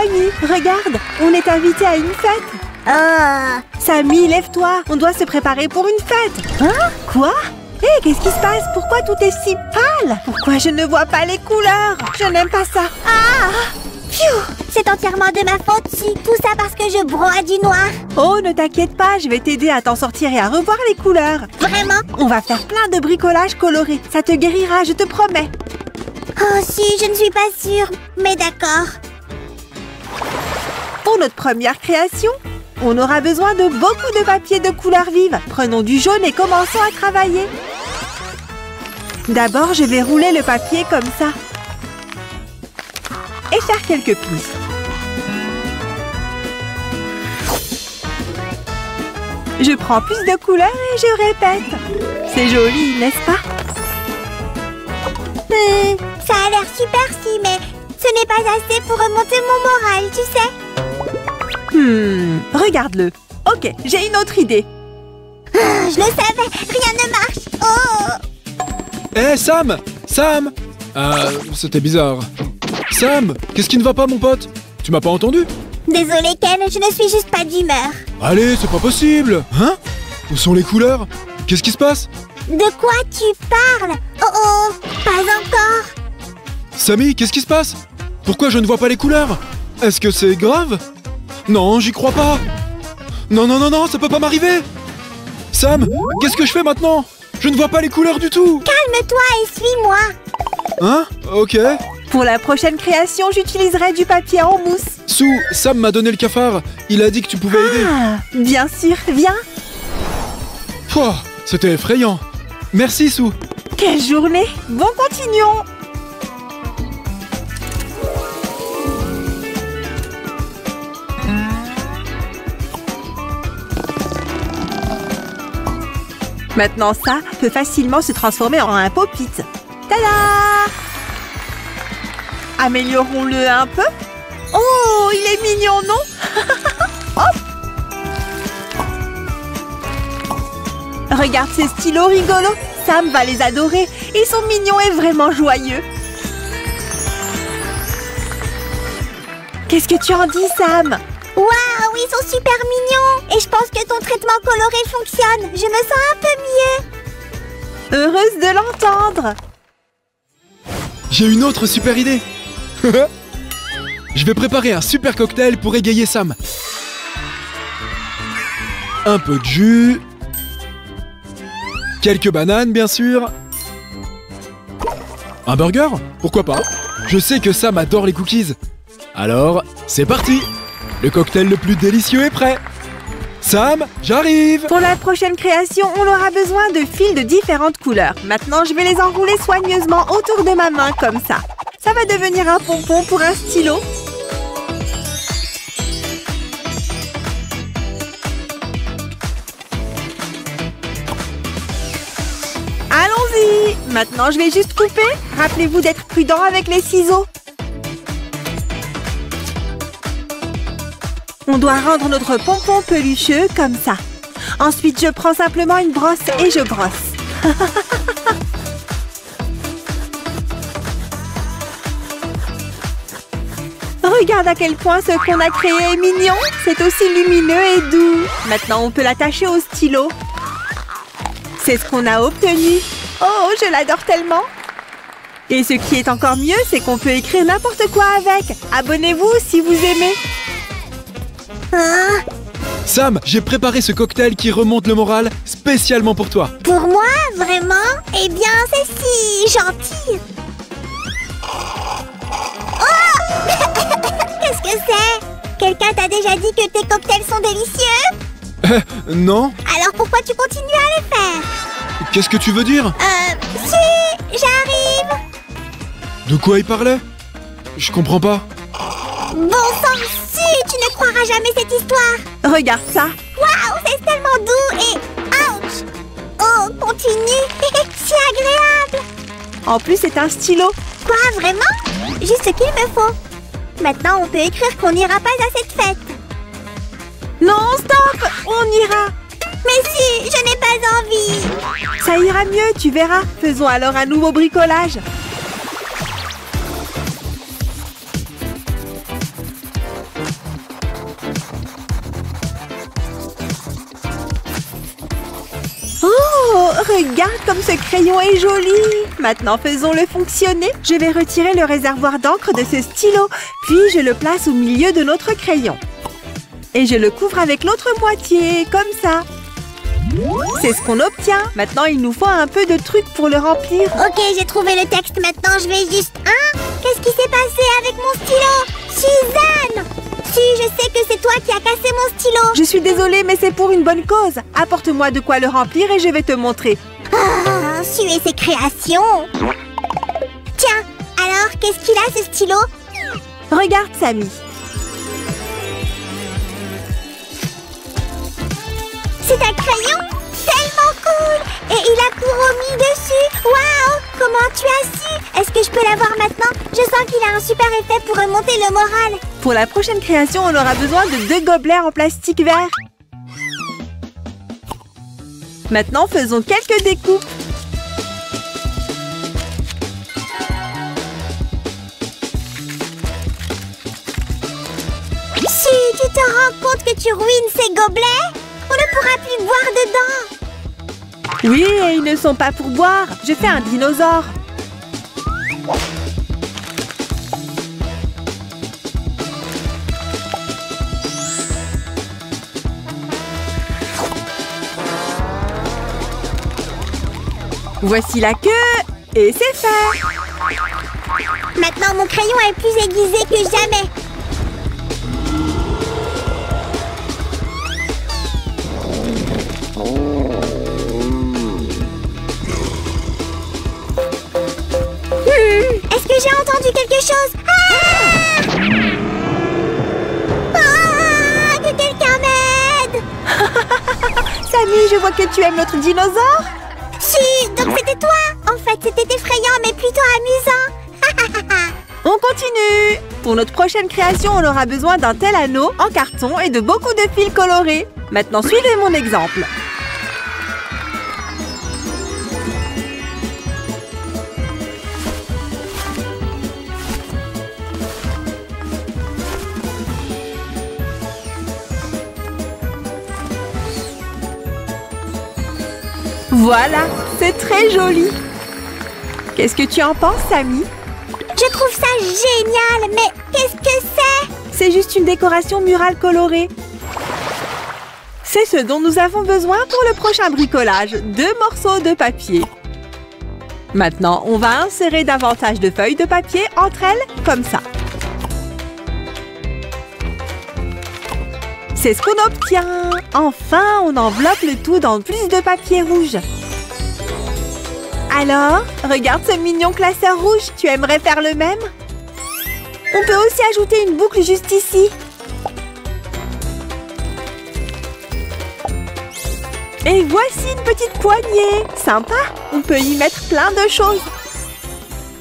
amis, regarde, on est invité à une fête. Samy, lève-toi, on doit se préparer pour une fête. Hein? Quoi? Hé, qu'est-ce qui se passe? Pourquoi tout est si pâle? Pourquoi je ne vois pas les couleurs? Je n'aime pas ça. C'est entièrement de ma faute si tout ça parce que je broie du noir. Oh, ne t'inquiète pas, je vais t'aider à t'en sortir et à revoir les couleurs. Vraiment? On va faire plein de bricolage coloré. Ça te guérira, je te promets. Oh si, je ne suis pas sûre, mais d'accord. Pour notre première création, on aura besoin de beaucoup de papier de couleurs vives. Prenons du jaune et commençons à travailler. D'abord, je vais rouler le papier comme ça. Et faire quelques plis. Je prends plus de couleurs et je répète. C'est joli, n'est-ce pas? Ça a l'air super si, mais ce n'est pas assez pour remonter mon moral, tu sais. Regarde-le. Ok, j'ai une autre idée. Je le savais, rien ne marche. Oh! Hé, Sam! Sam! C'était bizarre. Sam! Qu'est-ce qui ne va pas, mon pote? Tu m'as pas entendu? Désolée, Ken, je ne suis juste pas d'humeur. Allez, c'est pas possible! Hein? Où sont les couleurs? Qu'est-ce qui se passe? De quoi tu parles? Oh, pas encore. Samy, qu'est-ce qui se passe? Pourquoi je ne vois pas les couleurs? Est-ce que c'est grave? Non, j'y crois pas. Non, non, non, non, ça peut pas m'arriver. Sam, qu'est-ce que je fais maintenant? Je ne vois pas les couleurs du tout. Calme-toi et suis-moi. Hein? Ok. Pour la prochaine création, j'utiliserai du papier en mousse. Sue, Sam m'a donné le cafard. Il a dit que tu pouvais aider. Bien sûr, viens. Pouah, c'était effrayant. Merci, Sue. Quelle journée! Bon, continuons. Maintenant, ça peut facilement se transformer en un pop-it. Tada! Améliorons-le un peu. Oh, il est mignon, non? Hop! Regarde ces stylos rigolos. Sam va les adorer. Ils sont mignons et vraiment joyeux. Qu'est-ce que tu en dis, Sam? Waouh, ils sont super mignons. Et je pense que ton traitement coloré fonctionne. Je me sens un peu mieux. Heureuse de l'entendre. J'ai une autre super idée. Je vais préparer un super cocktail pour égayer Sam. Un peu de jus. Quelques bananes, bien sûr. Un burger? Pourquoi pas? Je sais que Sam adore les cookies. Alors, c'est parti! Le cocktail le plus délicieux est prêt! Sam, j'arrive! Pour la prochaine création, on aura besoin de fils de différentes couleurs. Maintenant, je vais les enrouler soigneusement autour de ma main, comme ça. Ça va devenir un pompon pour un stylo. Allons-y! Maintenant, je vais juste couper. Rappelez-vous d'être prudent avec les ciseaux. On doit rendre notre pompon pelucheux comme ça. Ensuite, je prends simplement une brosse et je brosse. Regarde à quel point ce qu'on a créé est mignon. C'est aussi lumineux et doux. Maintenant, on peut l'attacher au stylo. C'est ce qu'on a obtenu. Oh, je l'adore tellement. Et ce qui est encore mieux, c'est qu'on peut écrire n'importe quoi avec. Abonnez-vous si vous aimez. Sam, j'ai préparé ce cocktail qui remonte le moral spécialement pour toi. Pour moi, vraiment? Eh bien, c'est si gentil. Oh! Qu'est-ce que c'est? Quelqu'un t'a déjà dit que tes cocktails sont délicieux? Non. Alors pourquoi tu continues à les faire? Qu'est-ce que tu veux dire? Si, j'arrive. De quoi il parlait? Je comprends pas. Bon sang, si, tu ne croiras jamais cette histoire. Regarde ça. Waouh, c'est tellement doux et... Ouch! Oh, continue. Si agréable. En plus, c'est un stylo. Quoi, vraiment? Juste ce qu'il me faut. Maintenant, on peut écrire qu'on n'ira pas à cette fête. Non, stop! On ira. Mais si, je n'ai pas envie. Ça ira mieux, tu verras. Faisons alors un nouveau bricolage. Regarde comme ce crayon est joli! Maintenant, faisons-le fonctionner. Je vais retirer le réservoir d'encre de ce stylo, puis je le place au milieu de notre crayon. Et je le couvre avec l'autre moitié, comme ça. C'est ce qu'on obtient. Maintenant, il nous faut un peu de truc pour le remplir. Ok, j'ai trouvé le texte. Maintenant, je vais juste... Hein? Qu'est-ce qui s'est passé avec mon stylo? Suzanne! Si, je sais que c'est toi qui as cassé mon stylo. Je suis désolée, mais c'est pour une bonne cause. Apporte-moi de quoi le remplir et je vais te montrer. Ah, suivez ses créations. Tiens, alors, qu'est-ce qu'il a, ce stylo? Regarde, Samy. C'est un crayon? Tellement cool! Et il a Kuromi dessus! Waouh! Comment tu as su? Est-ce que je peux l'avoir maintenant? Je sens qu'il a un super effet pour remonter le moral. Pour la prochaine création, on aura besoin de 2 gobelets en plastique vert. Maintenant, faisons quelques découpes. Si tu te rends compte que tu ruines ces gobelets, on ne pourra plus boire dedans. Oui, et ils ne sont pas pour boire. Je fais un dinosaure. Voici la queue et c'est fait. Maintenant, mon crayon est plus aiguisé que jamais. Est-ce que j'ai entendu quelque chose? Que quelqu'un m'aide! Samy, je vois que tu aimes notre dinosaure. Si, donc c'était toi! En fait, c'était effrayant, mais plutôt amusant. On continue. Pour notre prochaine création, on aura besoin d'un tel anneau en carton et de beaucoup de fils colorés. Maintenant, suivez mon exemple. Voilà, c'est très joli. Qu'est-ce que tu en penses, Samy? Je trouve ça génial, mais qu'est-ce que c'est? C'est juste une décoration murale colorée. C'est ce dont nous avons besoin pour le prochain bricolage. 2 morceaux de papier. Maintenant, on va insérer davantage de feuilles de papier entre elles, comme ça. C'est ce qu'on obtient. Enfin, on enveloppe le tout dans plus de papier rouge. Alors, regarde ce mignon classeur rouge. Tu aimerais faire le même? On peut aussi ajouter une boucle juste ici. Et voici une petite poignée. Sympa. On peut y mettre plein de choses.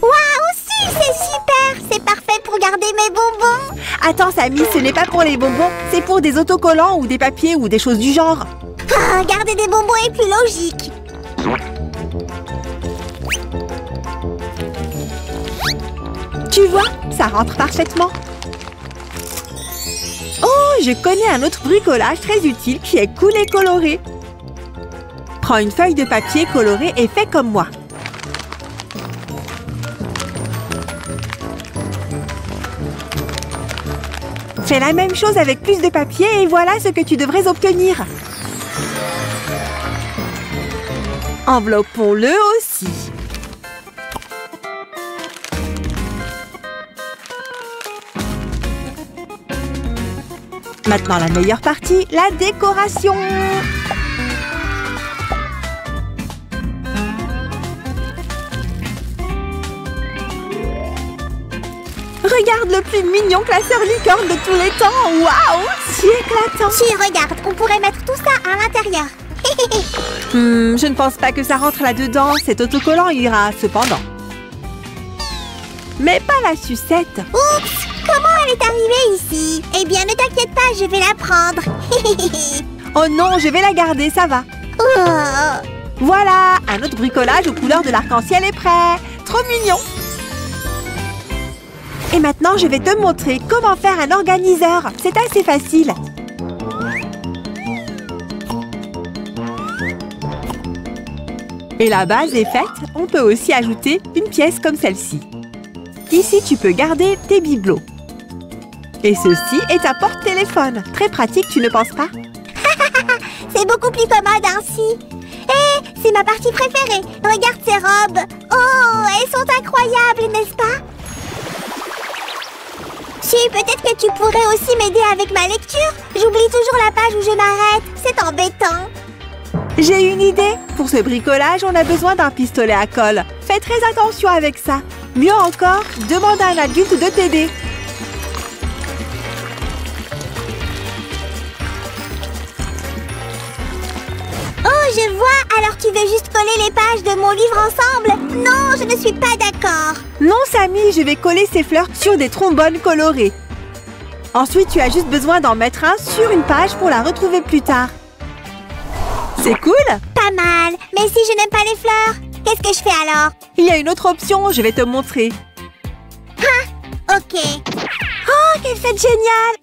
Waouh, si, c'est super. C'est parfait pour garder mes bonbons. Attends, Samy, ce n'est pas pour les bonbons. C'est pour des autocollants ou des papiers ou des choses du genre. Ah, garder des bonbons est plus logique. Tu vois, ça rentre parfaitement. Oh, je connais un autre bricolage très utile qui est cool et coloré. Prends une feuille de papier colorée et fais comme moi. Fais la même chose avec plus de papier et voilà ce que tu devrais obtenir. Enveloppons-le aussi. Maintenant, la meilleure partie, la décoration. Regarde le plus mignon classeur licorne de tous les temps. Waouh, si éclatant. Si, regarde, on pourrait mettre tout ça à l'intérieur. Je ne pense pas que ça rentre là-dedans. Cet autocollant ira cependant. Mais pas la sucette. Oups, comment elle est arrivée ici? Eh bien, ne t'inquiète pas, je vais la prendre. Oh non, je vais la garder, ça va. Oh. Voilà, un autre bricolage aux couleurs de l'arc-en-ciel est prêt. Trop mignon. Et maintenant, je vais te montrer comment faire un organiseur. C'est assez facile. Et la base est faite, on peut aussi ajouter une pièce comme celle-ci. Ici, tu peux garder tes bibelots. Et ceci est un porte-téléphone. Très pratique, tu ne penses pas? C'est beaucoup plus commode ainsi. Hé, c'est ma partie préférée. Regarde ces robes. Oh, elles sont incroyables, n'est-ce pas? Si, peut-être que tu pourrais aussi m'aider avec ma lecture. J'oublie toujours la page où je m'arrête. C'est embêtant. J'ai une idée. Pour ce bricolage, on a besoin d'un pistolet à colle. Fais très attention avec ça. Mieux encore, demande à un adulte de t'aider. Oh, je vois. Alors tu veux juste coller les pages de mon livre ensemble? Non, je ne suis pas d'accord. Non, Samy, je vais coller ces fleurs sur des trombones colorés. Ensuite, tu as juste besoin d'en mettre un sur une page pour la retrouver plus tard. C'est cool? Pas mal. Mais si je n'aime pas les fleurs, qu'est-ce que je fais alors? Il y a une autre option, je vais te montrer. Ah, ok. Oh, quelle fête géniale!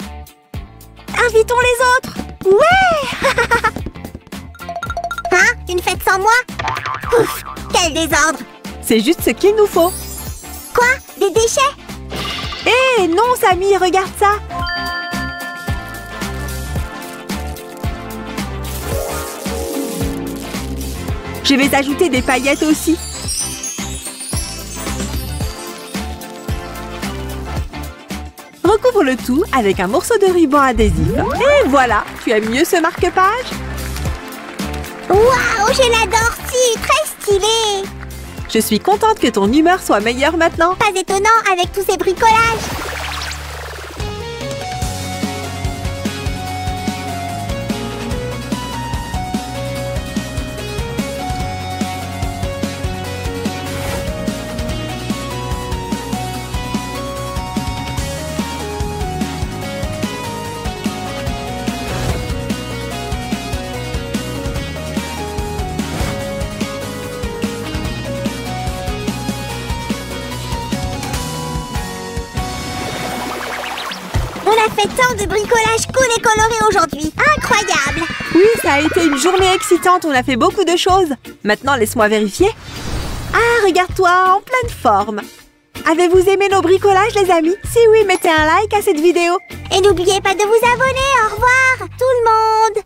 Invitons les autres! Ouais! Hein? Une fête sans moi? Ouf, quel désordre! C'est juste ce qu'il nous faut. Quoi? Des déchets? Hé, non, Samy, regarde ça! Je vais ajouter des paillettes aussi. Recouvre le tout avec un morceau de ruban adhésif. Et voilà, tu aimes mieux ce marque-page? Waouh, je l'adore si, très stylé! Je suis contente que ton humeur soit meilleure maintenant. Pas étonnant avec tous ces bricolages. On a fait tant de bricolage cool et coloré aujourd'hui. Incroyable! Oui, ça a été une journée excitante, on a fait beaucoup de choses. Maintenant, laisse-moi vérifier. Ah, regarde-toi, en pleine forme. Avez-vous aimé nos bricolages, les amis? Si oui, mettez un like à cette vidéo. Et n'oubliez pas de vous abonner. Au revoir, tout le monde!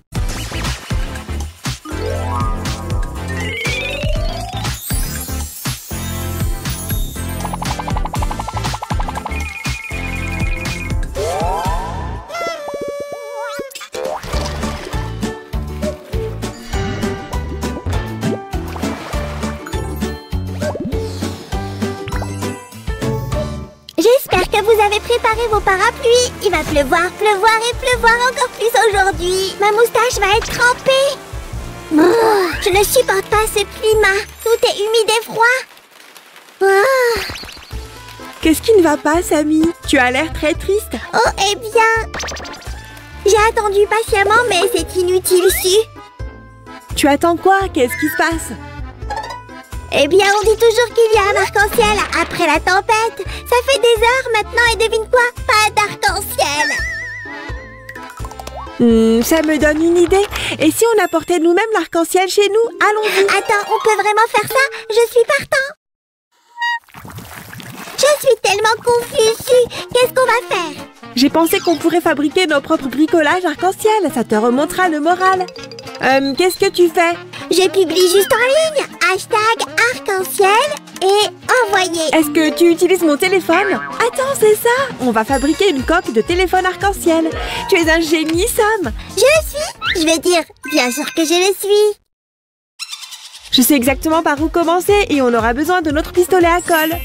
J'espère que vous avez préparé vos parapluies. Il va pleuvoir, pleuvoir et pleuvoir encore plus aujourd'hui. Ma moustache va être trempée. Brrr, je ne supporte pas ce climat. Tout est humide et froid. Qu'est-ce qui ne va pas, Samy? Tu as l'air très triste. Oh, eh bien... J'ai attendu patiemment, mais c'est inutile, si. Tu attends quoi? Qu'est-ce qui se passe? Eh bien, on dit toujours qu'il y a un arc-en-ciel après la tempête. Ça fait des heures maintenant et devine quoi? Pas d'arc-en-ciel. Ça me donne une idée. Et si on apportait nous-mêmes l'arc-en-ciel chez nous? Allons-y. Attends, on peut vraiment faire ça? Je suis partant. Je suis tellement confuse. Qu'est-ce qu'on va faire? J'ai pensé qu'on pourrait fabriquer nos propres bricolages arc-en-ciel. Ça te remontera le moral. Qu'est-ce que tu fais? Je publie juste en ligne. Hashtag arc-en-ciel et envoyer. Est-ce que tu utilises mon téléphone? Attends, c'est ça. On va fabriquer une coque de téléphone arc-en-ciel. Tu es un génie, Sam. Je vais dire, bien sûr que je le suis. Je sais exactement par où commencer et on aura besoin de notre pistolet à colle.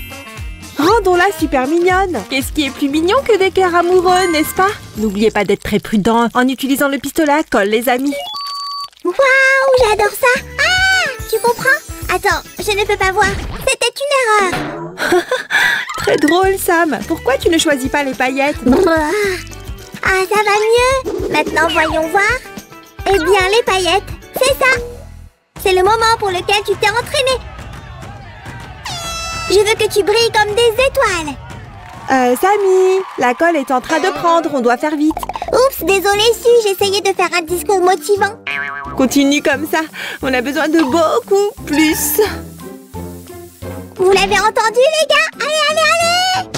Rendons-la super mignonne. Qu'est-ce qui est plus mignon que des cœurs amoureux, n'est-ce pas? N'oubliez pas d'être très prudent en utilisant le pistolet à colle, les amis. Waouh, j'adore ça. Ah, tu comprends? Attends, je ne peux pas voir. C'était une erreur. Très drôle, Sam. Pourquoi tu ne choisis pas les paillettes? Ah, ça va mieux. Maintenant, voyons voir. Eh bien, les paillettes, c'est ça. C'est le moment pour lequel tu t'es entraîné. Je veux que tu brilles comme des étoiles. Samy, la colle est en train de prendre. On doit faire vite. Oups, désolée, si j'essayais de faire un discours motivant. Continue comme ça. On a besoin de beaucoup plus. Vous l'avez entendu, les gars? Allez, allez, allez!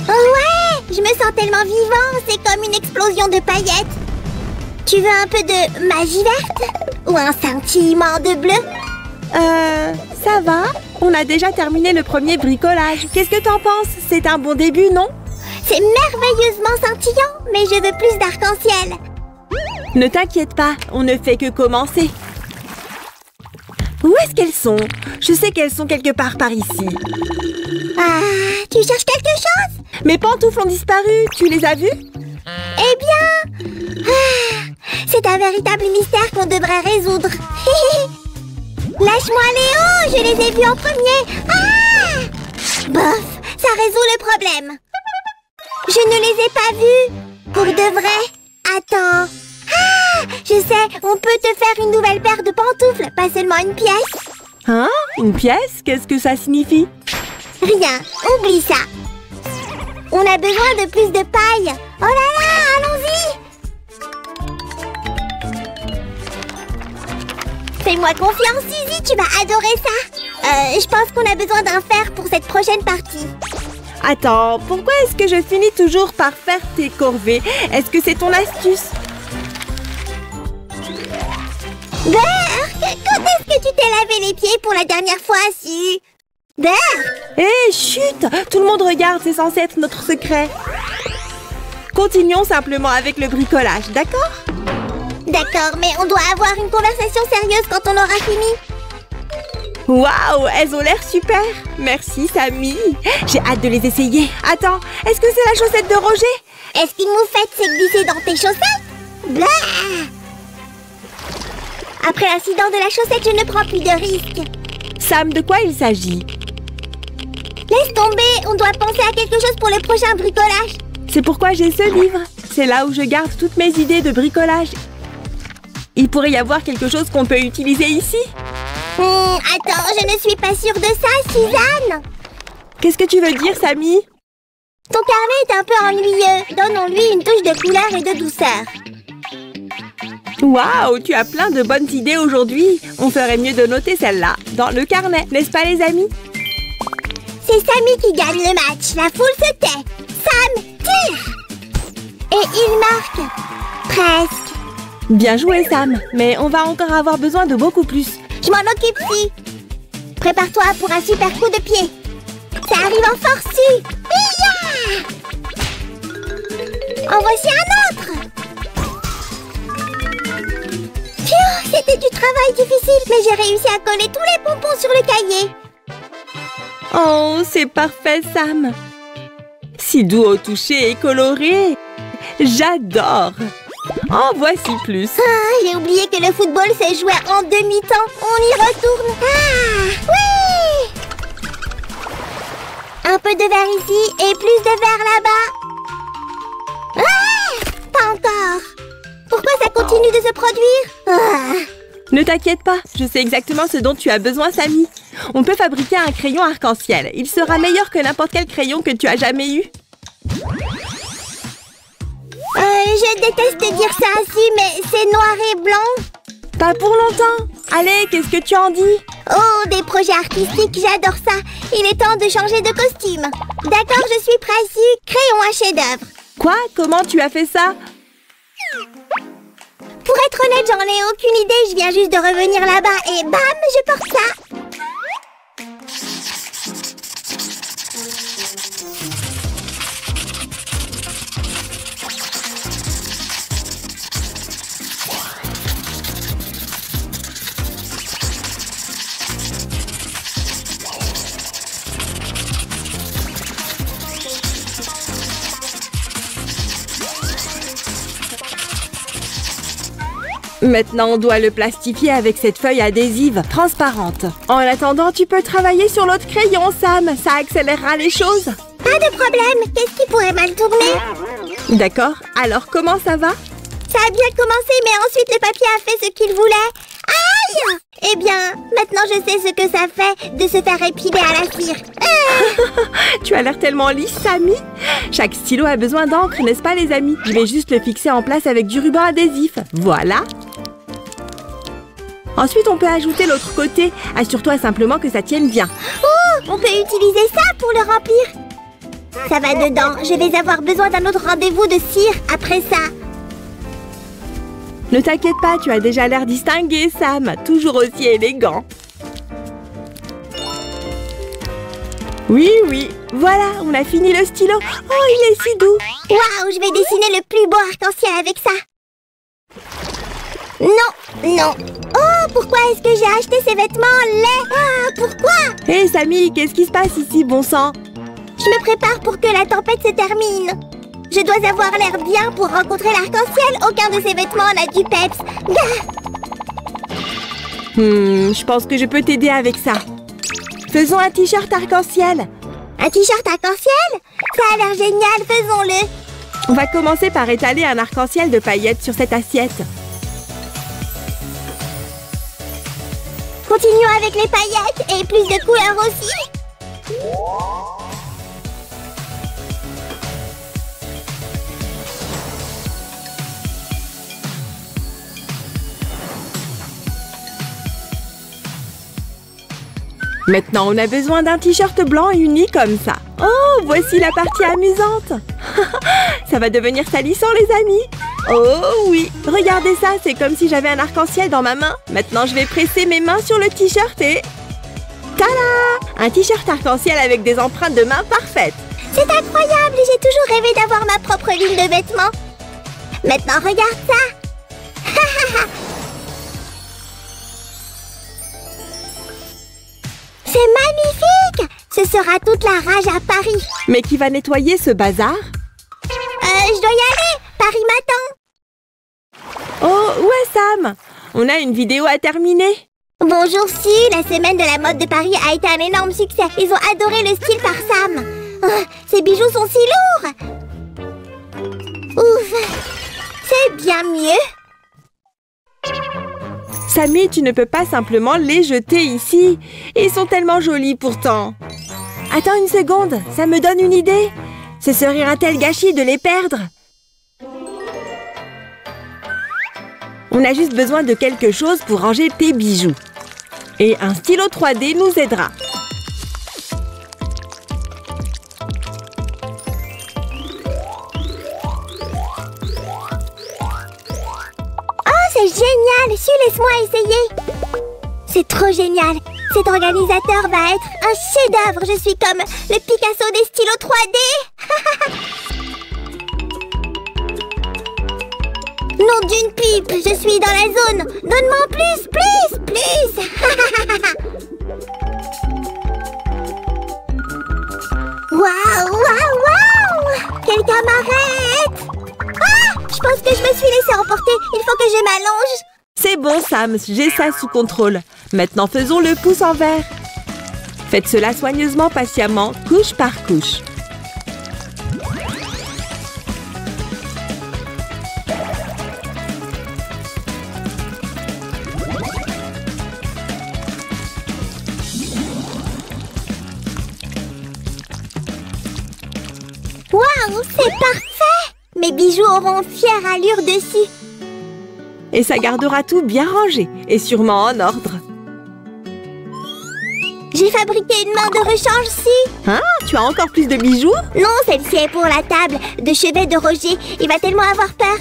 Oh ouais! Je me sens tellement vivant, c'est comme une explosion de paillettes. Tu veux un peu de magie verte? Ou un scintillement de bleu? Ça va. On a déjà terminé le premier bricolage. Qu'est-ce que t'en penses? C'est un bon début, non? C'est merveilleusement scintillant, mais je veux plus d'arc-en-ciel. Ne t'inquiète pas, on ne fait que commencer. Où est-ce qu'elles sont? Je sais qu'elles sont quelque part par ici. Ah, tu cherches quelque chose? Mes pantoufles ont disparu, tu les as vues? Eh bien, c'est un véritable mystère qu'on devrait résoudre. Lâche-moi Léo, je les ai vus en premier. Ah! Bof, ça résout le problème. Je ne les ai pas vus. Pour de vrai. Attends. Ah! Je sais, on peut te faire une nouvelle paire de pantoufles, pas seulement une pièce. Hein? Une pièce? Qu'est-ce que ça signifie? Rien, oublie ça. On a besoin de plus de paille. Oh là là, allons-y. Fais-moi confiance, Suzy, tu vas adorer ça. Je pense qu'on a besoin d'un fer pour cette prochaine partie. Attends, pourquoi est-ce que je finis toujours par faire tes corvées? Est-ce que c'est ton astuce? Berk, quand est-ce que tu t'es lavé les pieds pour la dernière fois, Su? Berk! Hé, chut! Tout le monde regarde, c'est censé être notre secret. Continuons simplement avec le bricolage, d'accord? D'accord, mais on doit avoir une conversation sérieuse quand on aura fini. Waouh, elles ont l'air super. Merci, Samy. J'ai hâte de les essayer. Attends, est-ce que c'est la chaussette de Roger? Est-ce qu'une moufette s'est glissée dans tes chaussettes? Blah! Après l'incident de la chaussette, je ne prends plus de risques. Sam, de quoi il s'agit? Laisse tomber, on doit penser à quelque chose pour le prochain bricolage. C'est pourquoi j'ai ce livre. C'est là où je garde toutes mes idées de bricolage. Il pourrait y avoir quelque chose qu'on peut utiliser ici. Attends, je ne suis pas sûre de ça, Suzanne. Qu'est-ce que tu veux dire, Samy? Ton carnet est un peu ennuyeux. Donnons-lui une touche de couleur et de douceur. Waouh, tu as plein de bonnes idées aujourd'hui. On ferait mieux de noter celle-là dans le carnet, n'est-ce pas, les amis? C'est Samy qui gagne le match. La foule se tait. Sam tire. Et il marque. Presque. Bien joué, Sam. Mais on va encore avoir besoin de beaucoup plus. Je m'en occupe, si. Prépare-toi pour un super coup de pied. Ça arrive en force, Su. Hi-ya! En voici un autre. Phew, c'était du travail difficile, mais j'ai réussi à coller tous les pompons sur le cahier. Oh, c'est parfait, Sam. Si doux au toucher et coloré. J'adore. En voici plus. Ah, j'ai oublié que le football se jouait en demi-temps. On y retourne. Ah, oui! Un peu de verre ici et plus de verre là-bas. Ah, pas encore. Pourquoi ça continue de se produire? Ah. Ne t'inquiète pas, je sais exactement ce dont tu as besoin, Samy. On peut fabriquer un crayon arc-en-ciel. Il sera meilleur que n'importe quel crayon que tu as jamais eu. Je déteste dire ça ainsi, mais c'est noir et blanc. Pas pour longtemps. Allez, qu'est-ce que tu en dis? Oh, des projets artistiques, j'adore ça. Il est temps de changer de costume. D'accord, je suis pressée. Créons un chef-d'œuvre. Quoi? Comment tu as fait ça? Pour être honnête, j'en ai aucune idée. Je viens juste de revenir là-bas et bam, je porte ça. Maintenant, on doit le plastifier avec cette feuille adhésive transparente. En attendant, tu peux travailler sur l'autre crayon, Sam. Ça accélérera les choses. Pas de problème. Qu'est-ce qui pourrait mal tourner? D'accord. Alors, comment ça va? Ça Ça a bien commencé, mais ensuite le papier a fait ce qu'il voulait. Aïe! Eh bien, maintenant je sais ce que ça fait de se faire épiler à la cire. Tu as l'air tellement lisse, Sammy. Chaque stylo a besoin d'encre, n'est-ce pas, les amis? Je vais juste le fixer en place avec du ruban adhésif. Voilà. Ensuite, on peut ajouter l'autre côté. Assure-toi simplement que ça tienne bien. Oh, on peut utiliser ça pour le remplir. Ça va dedans. Je vais avoir besoin d'un autre rendez-vous de cire après ça. Ne t'inquiète pas, tu as déjà l'air distingué, Sam. Toujours aussi élégant. Oui, oui. Voilà, on a fini le stylo. Oh, il est si doux. Waouh, je vais dessiner le plus beau arc-en-ciel avec ça. Non, non. Oh, pourquoi est-ce que j'ai acheté ces vêtements laids? Ah, pourquoi? Hé, Sammy, qu'est-ce qui se passe ici, bon sang? Je me prépare pour que la tempête se termine. Je dois avoir l'air bien pour rencontrer l'arc-en-ciel. Aucun de ces vêtements n'a du peps. Je pense que je peux t'aider avec ça. Faisons un t-shirt arc-en-ciel. Un t-shirt arc-en-ciel? Ça a l'air génial, faisons-le. On va commencer par étaler un arc-en-ciel de paillettes sur cette assiette. Continuons avec les paillettes et plus de couleurs aussi. Maintenant, on a besoin d'un t-shirt blanc uni comme ça. Oh, voici la partie amusante. Ça va devenir salissant, les amis. Oh oui, regardez ça, c'est comme si j'avais un arc-en-ciel dans ma main. Maintenant, je vais presser mes mains sur le t-shirt et... Tada! Un t-shirt arc-en-ciel avec des empreintes de mains parfaites. C'est incroyable, j'ai toujours rêvé d'avoir ma propre ligne de vêtements. Maintenant, regarde ça. C'est magnifique! Ce sera toute la rage à Paris. Mais qui va nettoyer ce bazar? Je dois y aller. Paris m'attend. Oh, où est Sam? On a une vidéo à terminer. Bonjour, Si. La semaine de la mode de Paris a été un énorme succès. Ils ont adoré le style par Sam. Oh, ces bijoux sont si lourds. Ouf. C'est bien mieux. Sammy, tu ne peux pas simplement les jeter ici. Ils sont tellement jolis pourtant. Attends une seconde, ça me donne une idée. Ce serait un tel gâchis de les perdre. On a juste besoin de quelque chose pour ranger tes bijoux. Et un stylo 3D nous aidera. C'est génial! Su, laisse-moi essayer! C'est trop génial! Cet organisateur va être un chef-d'œuvre! Je suis comme le Picasso des stylos 3D! Nom d'une pipe! Je suis dans la zone! Donne-moi plus! Waouh! Waouh! Waouh! Quelqu'un m'arrête! Ah! Je pense que je me suis laissée emporter. Il faut que je m'allonge. C'est bon, Sam. J'ai ça sous contrôle. Maintenant, faisons le pouce en vert. Faites cela soigneusement, patiemment, couche par couche. Waouh, c'est parfait! Mes bijoux auront fière allure dessus. Et ça gardera tout bien rangé et sûrement en ordre. J'ai fabriqué une main de rechange, Si. Hein? Tu as encore plus de bijoux? Non, celle-ci est pour la table de chevet de Roger. Il va tellement avoir peur.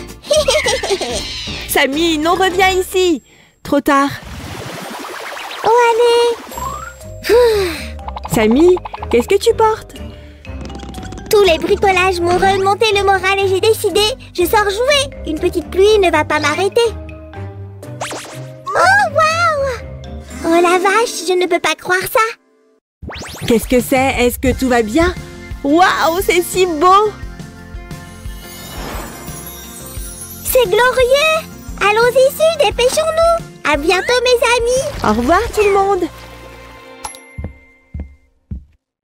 Sammy, non, reviens ici. Trop tard. Oh, allez. Sammy, qu'est-ce que tu portes? Tous les bricolages m'ont remonté le moral et j'ai décidé, je sors jouer. Une petite pluie ne va pas m'arrêter. Oh, waouh! Oh la vache, je ne peux pas croire ça. Qu'est-ce que c'est? Est-ce que tout va bien? Waouh, c'est si beau! C'est glorieux! Allons-y, Su, dépêchons-nous! À bientôt, mes amis! Au revoir tout le monde!